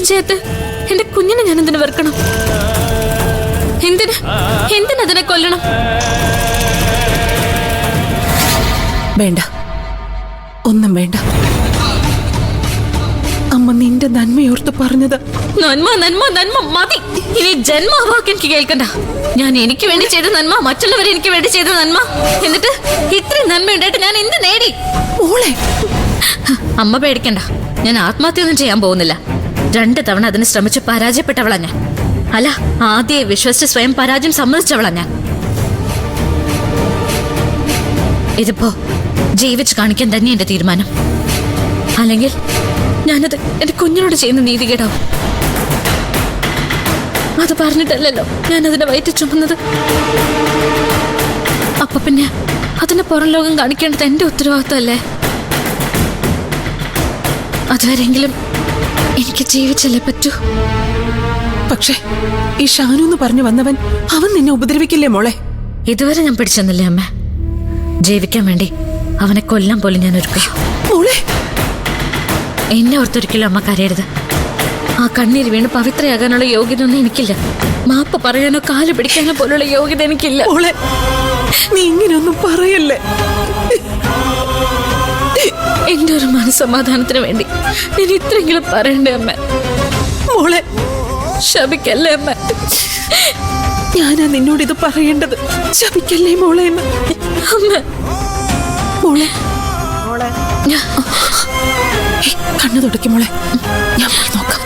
പോലും ചെയ്യാത്ത എന്റെ കുഞ്ഞിനെ ഞാൻ എന്തിനു വെറുക്കണം? എന്തിനതിനെ കൊല്ലണം? വേണ്ട, ഒന്നും വേണ്ട. അമ്മ നിന്റെ നന്മയോർത്ത് പറഞ്ഞത്. നന്മ നന്മ നന്മ മതി. ഇനി ജന്മവാക്ക് എനിക്ക് കേൾക്കണ്ട. ഞാൻ എനിക്ക് വേണ്ടി ചെയ്ത നന്മ, മറ്റുള്ളവർ എനിക്ക് വേണ്ടി ചെയ്ത നന്മ, എന്നിട്ട് ഇത്രയും നന്മ ഉണ്ടായിട്ട് ഞാൻ എന്ത് നേടി? മോളെ, അമ്മ പേടിക്കണ്ട. ഞാൻ ആത്മഹത്യൊന്നും ചെയ്യാൻ പോകുന്നില്ല. 2 തവണ അതിന് ശ്രമിച്ച് പരാജയപ്പെട്ടവളാ ഞാൻ. അല്ല, ആദ്യം വിശ്വസിച്ച് സ്വയം പരാജയം സമ്മതിച്ചവളാ ഞാൻ. ഇതിപ്പോ ജീവിച്ച് കാണിക്കാൻ തന്നെ എന്റെ തീരുമാനം. അല്ലെങ്കിൽ ഞാനത് എന്റെ കുഞ്ഞിനോട് ചെയ്യുന്ന നീതികേടാവും. അത് പറഞ്ഞിട്ടല്ലല്ലോ ഞാൻ അതിനെ വയറ്റി ചുമന്നത്. അപ്പൊ പിന്നെ അതിനെ പുറം ലോകം കാണിക്കേണ്ടത് എന്റെ ഉത്തരവാദിത്തമല്ലേ? അതുവരെങ്കിലും എനിക്ക് ജീവിച്ചല്ലേ പറ്റൂ. പക്ഷേ ഈ ഷാനു എന്ന് പറഞ്ഞു വന്നവൻ, അവൻ നിന്നെ ഉപദ്രവിക്കില്ലേ മോളെ? ഇതുവരെ ഞാൻ പിടിച്ചെന്നില്ലേ അമ്മ? ജീവിക്കാൻ വേണ്ടി അവനെ കൊല്ലാൻ പോലും ഞാൻ ഒരുക്കും. മോളെ, എന്നെ ഓർത്തൊരിക്കലും അമ്മ കരയരുത്. ആ കണ്ണീര് വീണ് പവിത്രയാകാനുള്ള യോഗ്യത ഒന്നും എനിക്കില്ല. മാപ്പ് പറയാനോ കാല് പിടിക്കാനോ പോലുള്ള യോഗ്യത എനിക്കില്ല. മോളെ, നീ ഇങ്ങനെയൊന്നും പറയല്ലേ. എന്റെ ഒരു മനസ്സമാധാനത്തിന് വേണ്ടി ഞാൻ ഇത്രയെങ്കിലും പറയണ്ടേ അമ്മ? മോളെ, ശപിക്കല്ലേ അമ്മ? ഞാനാ നിന്നോട് ഇത് പറയേണ്ടത്. ശപിക്കല്ലേ മോളെ എന്ന്. അമ്മ, മോളെ, മോളെ, കണ്ണു തുടക്കി മോളെ. ഞാൻ പോയി നോക്കാം.